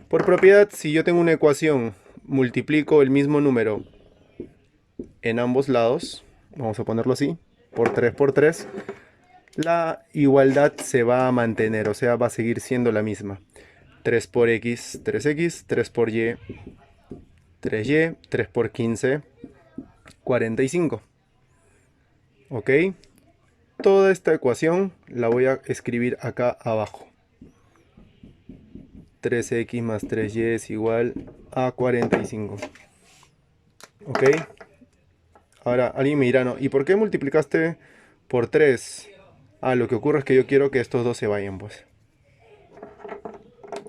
Por propiedad, si yo tengo una ecuación, multiplico el mismo número en ambos lados, vamos a ponerlo así, por 3, la igualdad se va a mantener, o sea, va a seguir siendo la misma. 3 por x, 3x, 3 por y, 3y, 3 por 15, 45. ¿Ok? Toda esta ecuación la voy a escribir acá abajo. 3x más 3y es igual a 45. ¿Ok? Ahora alguien me dirá, ¿no? ¿Y por qué multiplicaste por 3? Ah, lo que ocurre es que yo quiero que estos dos se vayan, pues.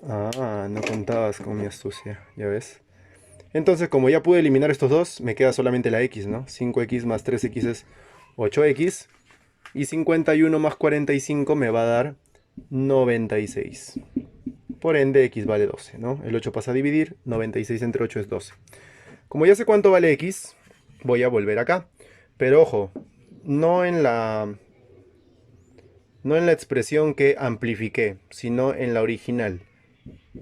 Ah, no contabas con mi astucia, ¿ya ves? Entonces, como ya pude eliminar estos dos, me queda solamente la x, ¿no? 5x más 3x es 8x. Y 51 más 45 me va a dar 96. Por ende, x vale 12, ¿no? El 8 pasa a dividir, 96 entre 8 es 12. Como ya sé cuánto vale x, voy a volver acá. Pero ojo, no en la expresión que amplifiqué, sino en la original.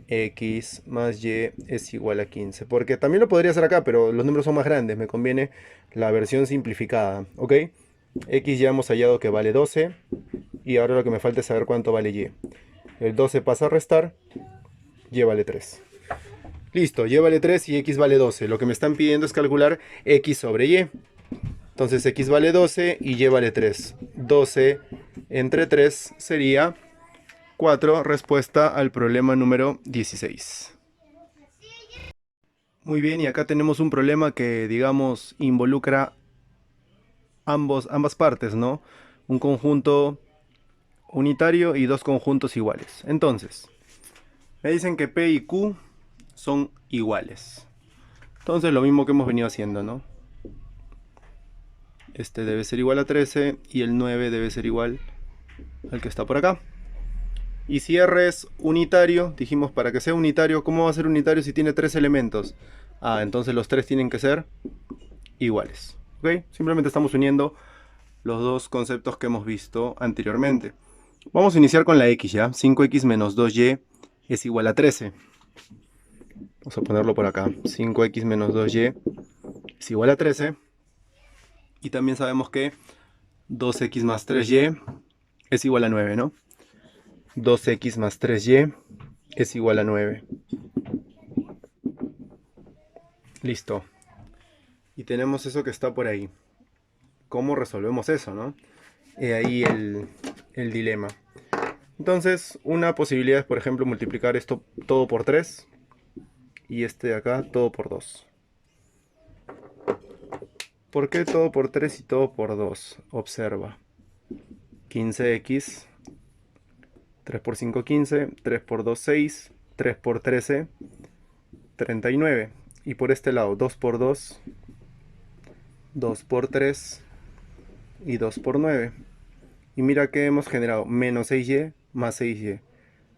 X más y es igual a 15. Porque también lo podría hacer acá, pero los números son más grandes. Me conviene la versión simplificada, ¿ok? X ya hemos hallado que vale 12. Y ahora lo que me falta es saber cuánto vale y. El 12 pasa a restar. Y vale 3. Listo, y vale 3 y x vale 12. Lo que me están pidiendo es calcular x sobre y. Entonces x vale 12 y y vale 3. 12 entre 3 sería 4, respuesta al problema número 16. Muy bien, y acá tenemos un problema que, digamos, involucra ambas partes, ¿no? Un conjunto unitario y dos conjuntos iguales. Entonces, me dicen que P y Q son iguales. Entonces, lo mismo que hemos venido haciendo, ¿no? Este debe ser igual a 13 y el 9 debe ser igual al que está por acá. Y si R es unitario, dijimos para que sea unitario, ¿cómo va a ser unitario si tiene 3 elementos? Ah, entonces los 3 tienen que ser iguales. ¿Ok? Simplemente estamos uniendo los dos conceptos que hemos visto anteriormente. Vamos a iniciar con la X, ¿ya? 5x menos 2y es igual a 13. Vamos a ponerlo por acá. 5x menos 2y es igual a 13. Y también sabemos que 2x más 3y es igual a 9, ¿no? 2x más 3y es igual a 9. Listo. Y tenemos eso que está por ahí. ¿Cómo resolvemos eso, no? He ahí el dilema. Entonces, una posibilidad es, por ejemplo, multiplicar esto todo por 3 y este de acá todo por 2. ¿Por qué todo por 3 y todo por 2? Observa. 15x, 3 por 5, 15, 3 por 2, 6, 3 por 13, 39. Y por este lado, 2 por 2, 2 por 3 y 2 por 9. Y mira que hemos generado menos 6y más 6y.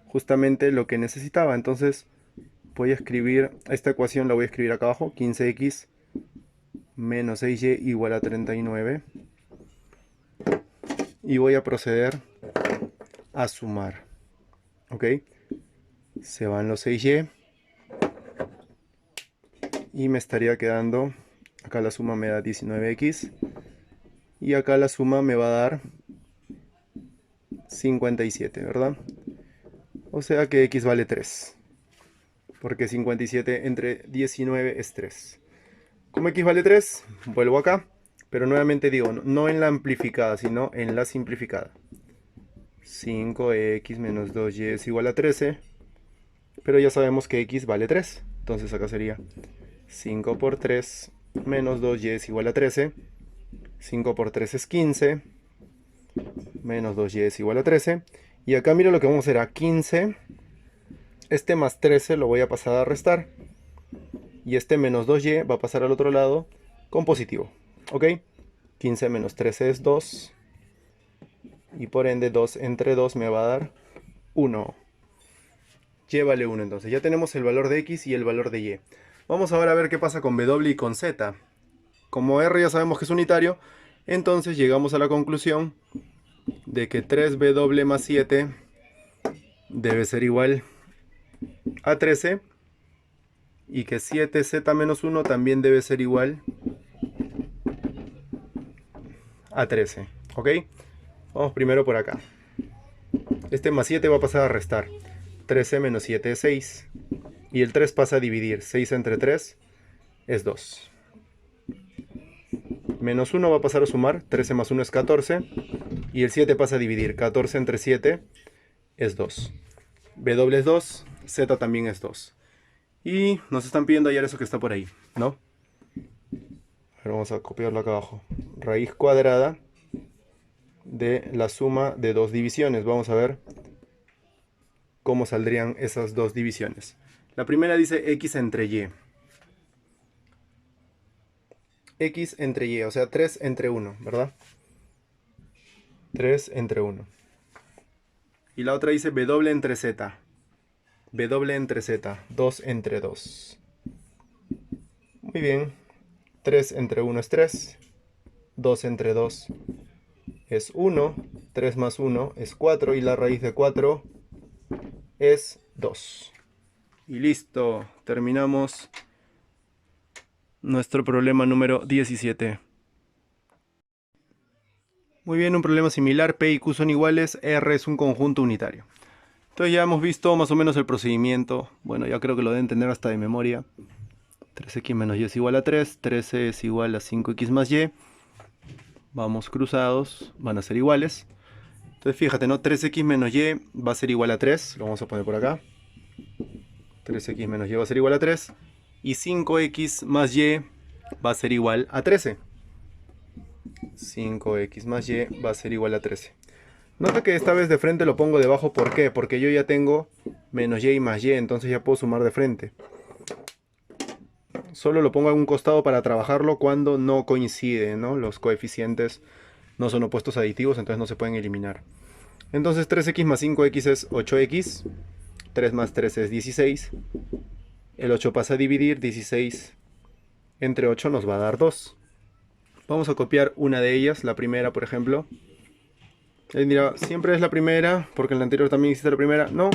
Justamente lo que necesitaba. Entonces voy a escribir, esta ecuación la voy a escribir acá abajo. 15x menos 6y igual a 39. Y voy a proceder a sumar. ¿Ok? Se van los 6y. Y me estaría quedando, acá la suma me da 19x. Y acá la suma me va a dar 57, ¿verdad? O sea que x vale 3. Porque 57 entre 19 es 3. Como x vale 3, vuelvo acá. Pero nuevamente digo, no en la amplificada, sino en la simplificada. 5x menos 2y es igual a 13. Pero ya sabemos que x vale 3. Entonces acá sería 5 por 3 menos 2y es igual a 13. 5 por 3 es 15. Menos 2y es igual a 13. Y acá mira lo que vamos a hacer. A 15, este más 13 lo voy a pasar a restar. Y este menos 2y va a pasar al otro lado con positivo. ¿Ok? 15 menos 13 es 2. Y por ende 2 entre 2 me va a dar 1. Y vale 1 entonces. Ya tenemos el valor de x y el valor de y. Vamos ahora a ver qué pasa con w y con z. Como r ya sabemos que es unitario, entonces llegamos a la conclusión de que 3w más 7 debe ser igual a 13 y que 7z menos 1 también debe ser igual a 13. ¿Ok? Vamos primero por acá. Este más 7 va a pasar a restar. 13 menos 7 es 6. Y el 3 pasa a dividir. 6 entre 3 es 2. Menos 1 va a pasar a sumar. 13 más 1 es 14. Y el 7 pasa a dividir. 14 entre 7 es 2. W es 2. Z también es 2. Y nos están pidiendo hallar eso que está por ahí, ¿no? Pero vamos a copiarlo acá abajo. Raíz cuadrada de la suma de dos divisiones. Vamos a ver cómo saldrían esas dos divisiones. La primera dice x entre y. X entre y, o sea 3 entre 1, ¿verdad? 3 entre 1. Y la otra dice w entre z. W entre z, 2 entre 2. Muy bien. 3 entre 1 es 3. 2 entre 2 es 1. 3 más 1 es 4. Y la raíz de 4 es 2. Y listo. Terminamos nuestro problema número 17. Muy bien, un problema similar. P y Q son iguales. R es un conjunto unitario. Entonces ya hemos visto más o menos el procedimiento. Bueno, ya creo que lo deben tener hasta de memoria. 3x menos y es igual a 3. 13 es igual a 5x más y. Vamos cruzados. Van a ser iguales. Entonces fíjate, ¿no? 3x menos y va a ser igual a 3. Lo vamos a poner por acá. 3x menos y va a ser igual a 3. Y 5x más y va a ser igual a 13. 5x más y va a ser igual a 13. Nota que esta vez de frente lo pongo debajo. ¿Por qué? Porque yo ya tengo menos y más y. Entonces ya puedo sumar de frente. Solo lo pongo a un costado para trabajarlo cuando no coinciden, ¿no? Los coeficientes no son opuestos aditivos, entonces no se pueden eliminar. Entonces 3x más 5x es 8x. 3 más 3 es 16. El 8 pasa a dividir. 16 entre 8 nos va a dar 2. Vamos a copiar una de ellas, la primera por ejemplo. Él dirá, siempre es la primera, porque en la anterior también hiciste la primera. No,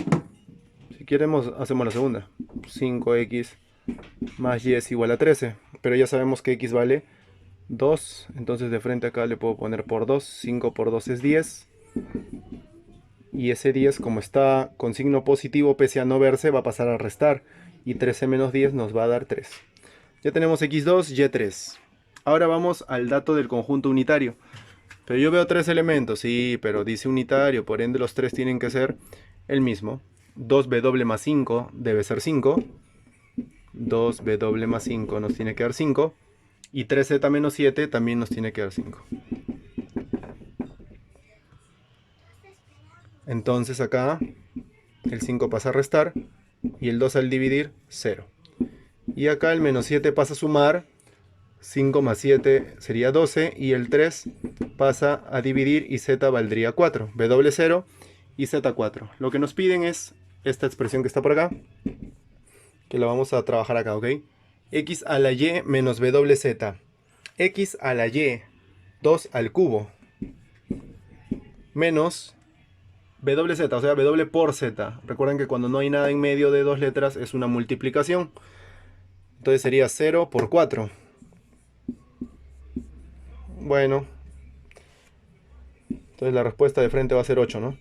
si queremos hacemos la segunda. 5x más y es igual a 13. Pero ya sabemos que x vale 2. Entonces de frente acá le puedo poner por 2. 5 por 2 es 10. Y ese 10, como está con signo positivo, pese a no verse, va a pasar a restar. Y 13 menos 10 nos va a dar 3. Ya tenemos x2, y3. Ahora vamos al dato del conjunto unitario. Pero yo veo 3 elementos, sí, pero dice unitario, por ende los 3 tienen que ser el mismo. 2w más 5 debe ser 5. 2w más 5 nos tiene que dar 5. Y 3z menos 7 también nos tiene que dar 5. Entonces acá el 5 pasa a restar y el 2 al dividir 0. Y acá el menos 7 pasa a sumar. 5 más 7 sería 12 y el 3 pasa a dividir y z valdría 4. W0 y Z4. Lo que nos piden es esta expresión que está por acá, que la vamos a trabajar acá, ¿ok? X a la y menos WZ. X a la y 2 al cubo menos WZ, o sea, W por Z. Recuerden que cuando no hay nada en medio de dos letras es una multiplicación. Entonces sería 0 por 4. Bueno, entonces la respuesta de frente va a ser 8, ¿no?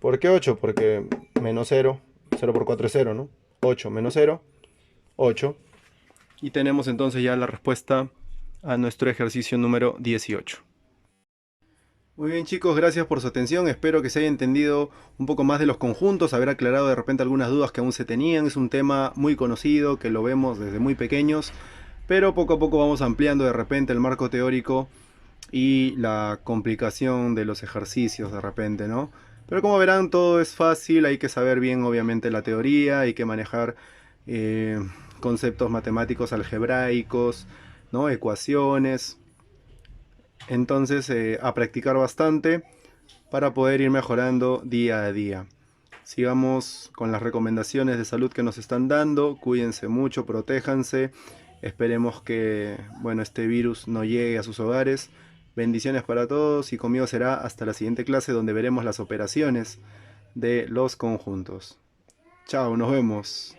¿Por qué 8? Porque menos 0, 0 por 4 es 0, ¿no? 8 menos 0, 8. Y tenemos entonces ya la respuesta a nuestro ejercicio número 18. Muy bien chicos, gracias por su atención, espero que se haya entendido un poco más de los conjuntos, haber aclarado de repente algunas dudas que aún se tenían. Es un tema muy conocido, que lo vemos desde muy pequeños, pero poco a poco vamos ampliando de repente el marco teórico y la complicación de los ejercicios de repente, ¿no? Pero como verán, todo es fácil, hay que saber bien obviamente la teoría, hay que manejar conceptos matemáticos algebraicos, ¿no? Ecuaciones. Entonces a practicar bastante para poder ir mejorando día a día. Sigamos con las recomendaciones de salud que nos están dando, cuídense mucho, protéjanse, esperemos que bueno, este virus no llegue a sus hogares. Bendiciones para todos y conmigo será hasta la siguiente clase donde veremos las operaciones de los conjuntos. Chao, nos vemos.